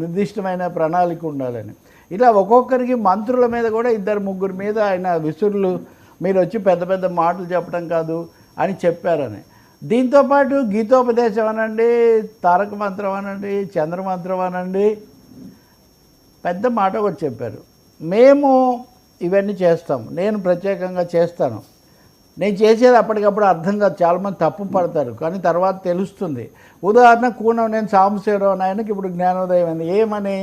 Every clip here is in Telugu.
నిర్దిష్టమైన ప్రణాళిక ఉండాలని. ఇలా ఒక్కొక్కరికి మంత్రుల మీద కూడా 2-3 మీద ఆయన విసురులు, మీరు వచ్చి పెద్ద పెద్ద మాటలు చెప్పడం కాదు అని చెప్పారని. దీంతోపాటు గీతోపదేశం అనండి, తారక మంత్రం అనండి, చంద్రమంత్రం అనండి, పెద్ద మాట కూడా చెప్పారు. మేము ఇవన్నీ చేస్తాం, నేను ప్రత్యేకంగా చేస్తాను. నేను చేసేది అప్పటికప్పుడు అర్థం కాదు, చాలామంది తప్పు పడతారు, కానీ తర్వాత తెలుస్తుంది. ఉదాహరణ కూనం నేను సాంబశివరావు నాయనకి ఇప్పుడు జ్ఞానోదయం అయింది. ఏమని?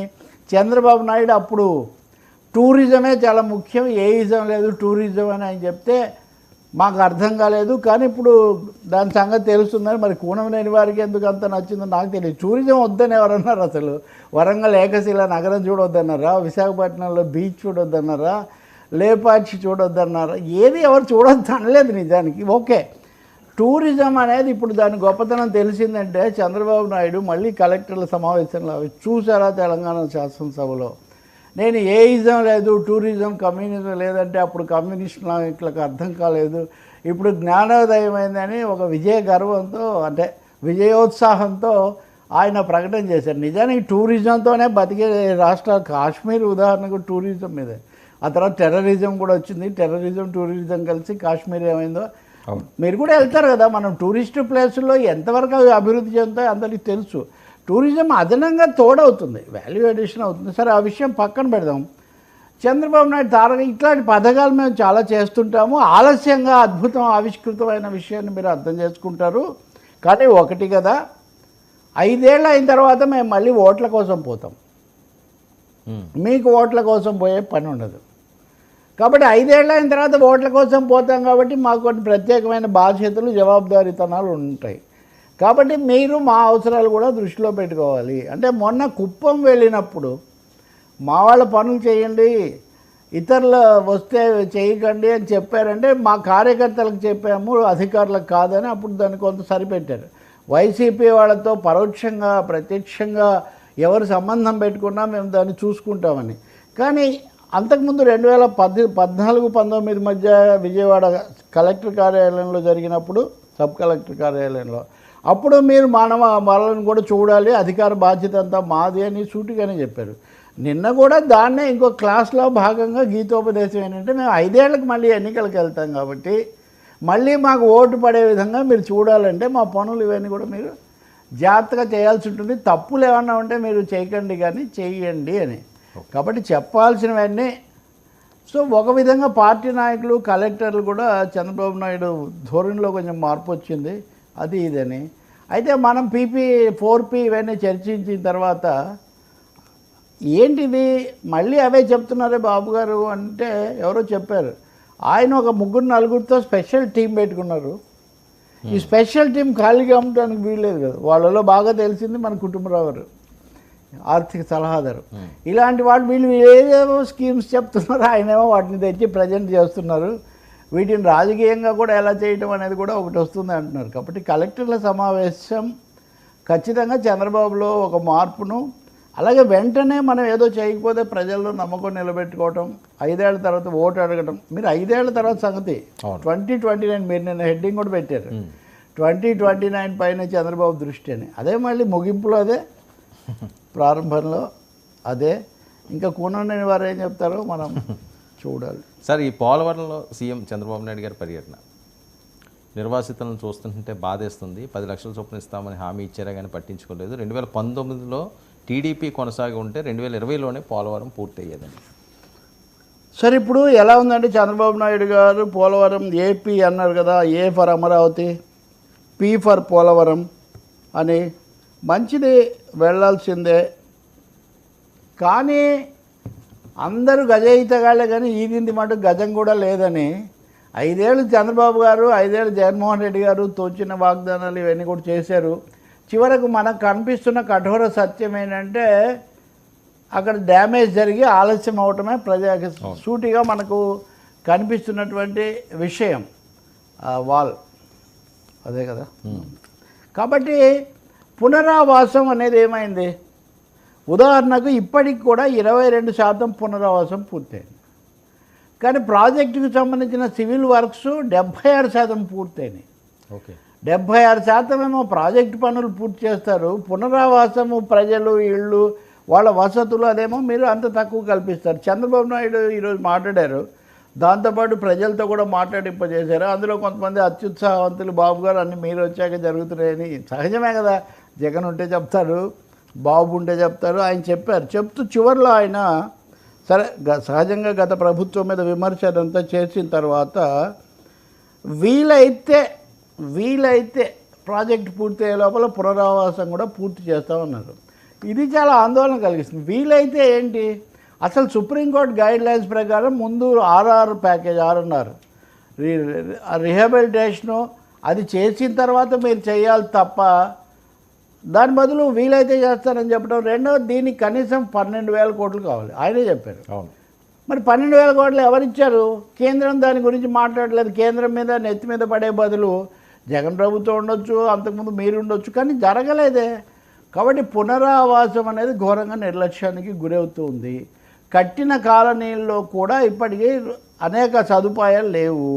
చంద్రబాబు నాయుడు అప్పుడు టూరిజమే చాలా ముఖ్యం, ఏయిజం లేదు టూరిజం అని ఆయన చెప్తే మాకు అర్థం కాలేదు, కానీ ఇప్పుడు దాని సంగతి తెలుస్తుందని. మరి కూనం లేని వారికి ఎందుకు అంత నచ్చిందో నాకు తెలియదు. టూరిజం వద్దని ఎవరన్నారు? అసలు వరంగల్ ఏకశిల నగరం చూడొద్దన్నారా? విశాఖపట్నంలో బీచ్ చూడొద్దన్నారా? లేపాక్షి చూడొద్దన్నారా? ఏది ఎవరు చూడొద్దు అనలేదు నిజానికి. ఓకే, టూరిజం అనేది ఇప్పుడు దాని గొప్పతనం తెలిసిందంటే చంద్రబాబు నాయుడు మళ్ళీ కలెక్టర్ల సమావేశంలో చూసారా తెలంగాణ శాసనసభలో, నేను ఏయిజం లేదు టూరిజం కమ్యూనిజం లేదంటే అప్పుడు కమ్యూనిస్ట్ నాయకులకు అర్థం కాలేదు, ఇప్పుడు జ్ఞానోదయం అయిందని ఒక విజయ గర్వంతో, అంటే విజయోత్సాహంతో ఆయన ప్రకటన చేశారు. నిజానికి టూరిజంతోనే బతికే రాష్ట్రాలు, కాశ్మీర్ ఉదాహరణకు టూరిజం మీదే. ఆ తర్వాత టెర్రరిజం కూడా వచ్చింది, టెర్రరిజం టూరిజం కలిసి కాశ్మీర్ ఏమైందో మీరు కూడా వెళ్తారు కదా. మనం టూరిస్ట్ ప్లేసుల్లో ఎంతవరకు అభివృద్ధి చెందుతాయో అందరికీ తెలుసు. టూరిజం అదనంగా తోడవుతుంది, వాల్యూ అడిషన్ అవుతుంది. సరే, ఆ విషయం పక్కన పెడదాం. చంద్రబాబు నాయుడు తారక ఇట్లాంటి పథకాలు మేము చాలా చేస్తుంటాము, ఆలస్యంగా అద్భుతం ఆవిష్కృతమైన విషయాన్ని మీరు అర్థం చేసుకుంటారు. కానీ ఒకటి కదా, 5 ఏళ్ళు అయిన తర్వాత మేము మళ్ళీ ఓట్ల కోసం పోతాం, మీకు ఓట్ల కోసం పోయే పని ఉండదు. కాబట్టి 5 ఏళ్ళు అయిన తర్వాత ఓట్ల కోసం పోతాం కాబట్టి మాకు కొన్ని ప్రత్యేకమైన బాధ్యతలు, జవాబుదారీతనాలు ఉంటాయి. కాబట్టి మీరు మా అవసరాలు కూడా దృష్టిలో పెట్టుకోవాలి. అంటే మొన్న కుప్పం వెళ్ళినప్పుడు మా వాళ్ళ పనులు చేయండి, ఇతరులు వస్తే చేయకండి అని చెప్పారంటే మా కార్యకర్తలకు చెప్పాము, అధికారులకు కాదని. అప్పుడు దాన్ని కొంత సరిపెట్టారు. వైసీపీ వాళ్ళతో పరోక్షంగా ప్రత్యక్షంగా ఎవరు సంబంధం పెట్టుకున్నా మేము దాన్ని చూసుకుంటామని. కానీ అంతకుముందు 2014-19 మధ్య విజయవాడ కలెక్టర్ కార్యాలయంలో జరిగినప్పుడు, సబ్ కలెక్టర్ కార్యాలయంలో, అప్పుడు మీరు వాళ్ళని కూడా చూడాలి, అధికార బాధ్యత అంతా మాది అని సూటిగానే చెప్పారు. నిన్న కూడా దాన్నే ఇంకో క్లాస్లో భాగంగా గీతోపదేశం ఏంటంటే, మేము 5 ఏళ్ళకి మళ్ళీ ఎన్నికలకు వెళ్తాం కాబట్టి మళ్ళీ మాకు ఓటు పడే విధంగా మీరు చూడాలంటే మా పనులు ఇవన్నీ కూడా మీరు జాగ్రత్తగా చేయాల్సి ఉంటుంది. తప్పులు ఏమన్నా ఉంటే మీరు చేయకండి కానీ చేయండి అని. కాబట్టి చెప్పాల్సినవన్నీ. సో ఒక విధంగా పార్టీ నాయకులు, కలెక్టర్లు కూడా చంద్రబాబు నాయుడు ధోరణిలో కొంచెం మార్పు వచ్చింది, అది ఇదని. అయితే మనం పీపీ 4P ఇవన్నీ చర్చించిన తర్వాత ఏంటిది మళ్ళీ అవే చెప్తున్నారే బాబు గారు అంటే ఎవరో చెప్పారు. ఆయన ఒక 3-4 స్పెషల్ టీం పెట్టుకున్నారు. ఈ స్పెషల్ టీం ఖాళీగా ఉండడానికి వీల్లేదు కదా. వాళ్ళలో బాగా తెలిసింది మన కుటుంబరావు గారు, ఆర్థిక సలహాదారు. ఇలాంటి వీళ్ళు ఏదేవో స్కీమ్స్ చెప్తున్నారు, ఆయనేమో వాటిని తెచ్చి ప్రజెంట్ చేస్తున్నారు. వీటిని రాజకీయంగా కూడా ఎలా చేయటం అనేది కూడా ఒకటి వస్తుంది అంటున్నారు. కాబట్టి కలెక్టర్ల సమావేశం ఖచ్చితంగా చంద్రబాబులో ఒక మార్పును, అలాగే వెంటనే మనం ఏదో చేయకపోతే ప్రజల్లో నమ్మకం నిలబెట్టుకోవటం, 5 ఏళ్ల తర్వాత ఓటు అడగటం. మీరు 5 ఏళ్ల తర్వాత సంగతి 2029, మీరు నిన్న హెడ్డింగ్ కూడా పెట్టారు, 2029 పైన చంద్రబాబు దృష్టి అని. అదే మళ్ళీ ముగింపులో అదే, ప్రారంభంలో అదే. ఇంకా కూనలేని వారు ఏం చెప్తారో మనం చూడాలి. సార్, ఈ పోలవరంలో సీఎం చంద్రబాబు నాయుడు గారి పర్యటన నిర్వాసితులను చూస్తుంటే బాధేస్తుంది. 10 లక్షల చొప్పున ఇస్తామని హామీ ఇచ్చారా కానీ పట్టించుకోలేదు. 2019లో టీడీపీ కొనసాగి ఉంటే 2020లోనే పోలవరం పూర్తయ్యేదండి. సరే, ఇప్పుడు ఎలా ఉందంటే చంద్రబాబు నాయుడు గారు పోలవరం ఏపీ అన్నారు కదా, A for Amaravati, P for Polavaram అని. మంచిది, వెళ్ళాల్సిందే. కానీ అందరూ గజయితగాళ్ళే, కానీ ఈదింది మటుకు గజం కూడా లేదని. 5 ఏళ్ళు చంద్రబాబు గారు, 5 ఏళ్ళు జగన్మోహన్ రెడ్డి గారు తోచిన వాగ్దానాలు ఇవన్నీ కూడా చేశారు. చివరకు మనకు కనిపిస్తున్న కఠోర సత్యం ఏంటంటే అక్కడ డ్యామేజ్ జరిగి ఆలస్యం అవటమే ప్రజాకి సూటిగా మనకు కనిపిస్తున్నటువంటి విషయం. వాల్ అదే కదా. కాబట్టి పునరావాసం అనేది ఏమైంది? ఉదాహరణకు ఇప్పటికి కూడా 22% పునరావాసం పూర్తయింది. కానీ ప్రాజెక్టుకు సంబంధించిన సివిల్ వర్క్స్ 76% పూర్తయినాయి. ఓకే, 76% ఏమో ప్రాజెక్టు పనులు పూర్తి చేస్తారు. పునరావాసము, ప్రజలు, ఇళ్ళు వాళ్ళ వసతులు అదేమో మీరు అంత తక్కువ కల్పిస్తారు. చంద్రబాబు నాయుడు ఈరోజు మాట్లాడారు, దాంతోపాటు ప్రజలతో కూడా మాట్లాడింపజేశారు. అందులో కొంతమంది అత్యుత్సాహవంతులు బాబు గారు అన్నీ మీరు వచ్చాక జరుగుతున్నాయని. సహజమే కదా, జగన్ ఉంటే చెప్తారు, బాబు ఉంటే చెప్తారు. ఆయన చెప్పారు. చెప్తూ చివరిలో ఆయన సరే సహజంగా గత ప్రభుత్వం మీద విమర్శ అదంతా చేసిన తర్వాత వీలైతే ప్రాజెక్టు పూర్తయ్యే లోపల పునరావాసం కూడా పూర్తి చేస్తామన్నారు. ఇది చాలా ఆందోళన కలిగిస్తుంది. వీలైతే ఏంటి, అసలు సుప్రీంకోర్టు గైడ్ లైన్స్ ప్రకారం ముందు ఆర్ఆర్ ప్యాకేజ్ ఆర్ఎన్ఆర్ రిహాబిలిటేషను అది చేసిన తర్వాత మీరు చేయాలి తప్ప దాని బదులు వీలైతే చేస్తారని చెప్పడం. రెండవది దీనికి కనీసం 12,000 కోట్లు కావాలి, ఆయనే చెప్పారు. అవును, మరి 12,000 కోట్లు ఎవరిచ్చారు? కేంద్రం దాని గురించి మాట్లాడలేదు. కేంద్రం మీద నెత్తి మీద పడే బదులు జగన్ ప్రభుత్వం ఉండొచ్చు, అంతకుముందు మీరు ఉండొచ్చు, కానీ జరగలేదే. కాబట్టి పునరావాసం అనేది ఘోరంగా నిర్లక్ష్యానికి గురవుతుంది. కట్టిన కాలనీల్లో కూడా ఇప్పటికీ అనేక సదుపాయాలు లేవు.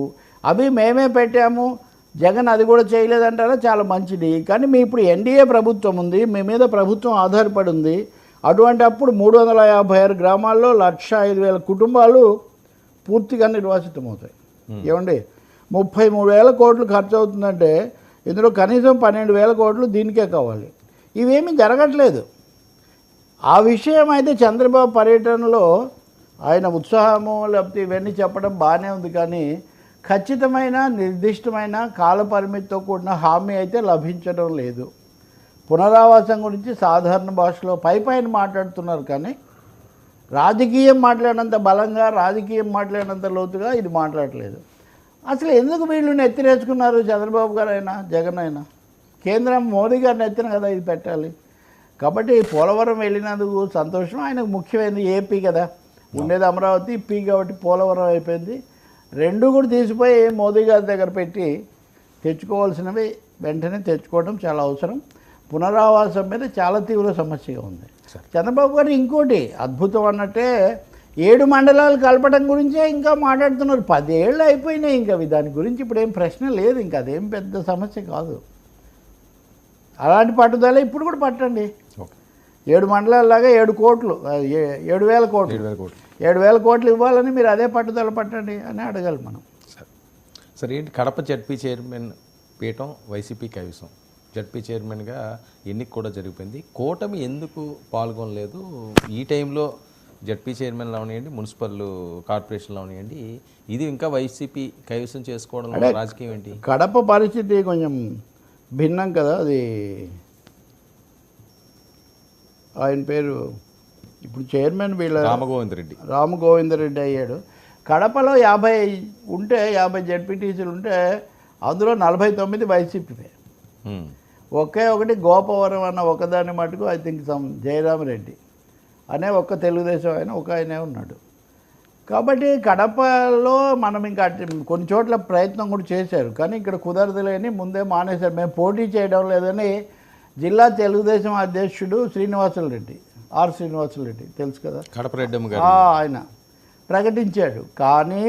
అవి మేమే పెట్టాము, జగన్ అది కూడా చేయలేదంటారా, చాలా మంచిది. కానీ మీ ఇప్పుడు ఎన్డీఏ ప్రభుత్వం ఉంది, మీ మీద ప్రభుత్వం ఆధారపడి ఉంది. అటువంటి అప్పుడు 356 గ్రామాల్లో 105,000 కుటుంబాలు పూర్తిగా నిర్వాసితమవుతాయి. ఏమండి, 33,000 కోట్లు ఖర్చు అవుతుందంటే ఇందులో కనీసం 12,000 కోట్లు దీనికే కావాలి. ఇవేమీ జరగట్లేదు. ఆ విషయం అయితే చంద్రబాబు పర్యటనలో ఆయన ఉత్సాహము లేకపోతే ఇవన్నీ చెప్పడం బాగానే ఉంది, కానీ ఖచ్చితమైన నిర్దిష్టమైన కాలపరిమితితో కూడిన హామీ అయితే లభించడం లేదు. పునరావాసం గురించి సాధారణ భాషలో పైన మాట్లాడుతున్నారు, కానీ రాజకీయం మాట్లాడినంత బలంగా, రాజకీయం మాట్లాడినంత లోతుగా ఇది మాట్లాడలేదు. అసలు ఎందుకు వీళ్ళని ఎత్తిరేసుకున్నారు? చంద్రబాబు గారు అయినా జగన్ అయినా కేంద్రం మోదీ గారిని ఎత్తిన కదా ఇది పెట్టాలి. కాబట్టి పోలవరం వెళ్ళినందుకు సంతోషం. ఆయనకు ముఖ్యమైనది ఏపీ కదా, ఉండేది అమరావతి, పీ కాబట్టి పోలవరం అయిపోయింది. రెండు కూడా తీసిపోయి మోదీ గారి దగ్గర పెట్టి తెచ్చుకోవాల్సినవి వెంటనే తెచ్చుకోవడం చాలా అవసరం. పునరావాసం మీద చాలా తీవ్ర సమస్యగా ఉంది. చంద్రబాబు గారు ఇంకోటి అద్భుతం అన్నట్టే 7 మండలాలు కలపడం గురించే ఇంకా మాట్లాడుతున్నారు. 10 ఏళ్ళు అయిపోయినాయి, ఇంకా దాని గురించి ఇప్పుడు ఏం ప్రశ్న లేదు, ఇంకా అదేం పెద్ద సమస్య కాదు. అలాంటి పట్టుదల ఇప్పుడు కూడా పట్టండి. 7 మండలాల్లాగా 7 కోట్లు 7,000 కోట్లు 7,000 కోట్లు ఇవ్వాలని మీరు అదే పట్టుదల పట్టండి అని అడగాలి మనం. సరే, ఏంటి కడప జడ్పీ చైర్మన్ పీఠం వైసీపీ కైవసం, జడ్పీ చైర్మన్గా ఎన్నిక కూడా జరిగిపోయింది. కూటమి ఎందుకు పాల్గొనలేదు? ఈ టైంలో జడ్పీ చైర్మన్లు అవనివ్వండి, మున్సిపల్ కార్పొరేషన్లు అవనివ్వండి, ఇది ఇంకా వైసీపీ కైవసం చేసుకోవడంలో రాజకీయం ఏంటి? కడప పరిస్థితి కొంచెం భిన్నం కదా. అది ఆయన పేరు ఇప్పుడు చైర్మన్ వీళ్ళ రామగోవిందరెడ్డి అయ్యాడు. కడపలో 50 ఉంటే 50 జడ్పీటీసీలు ఉంటే అందులో 49 వైసీపీ. ఒకే ఒకటి గోపవరం అన్న ఒకదాని మటుకు ఐ థింక్ జయరామరెడ్డి అనే ఒక్క తెలుగుదేశం ఆయన ఒక ఆయనే ఉన్నాడు. కాబట్టి కడపలో మనం ఇంకా కొన్ని చోట్ల ప్రయత్నం కూడా చేశారు, కానీ ఇక్కడ కుదరదులేని ముందే మానేశారు. మేము పోటీ చేయడం లేదని జిల్లా తెలుగుదేశం అధ్యక్షుడు శ్రీనివాసులరెడ్డి, శ్రీనివాసులరెడ్డి తెలుసు కదా, కడప రెడ్డి ఆయన ప్రకటించాడు. కానీ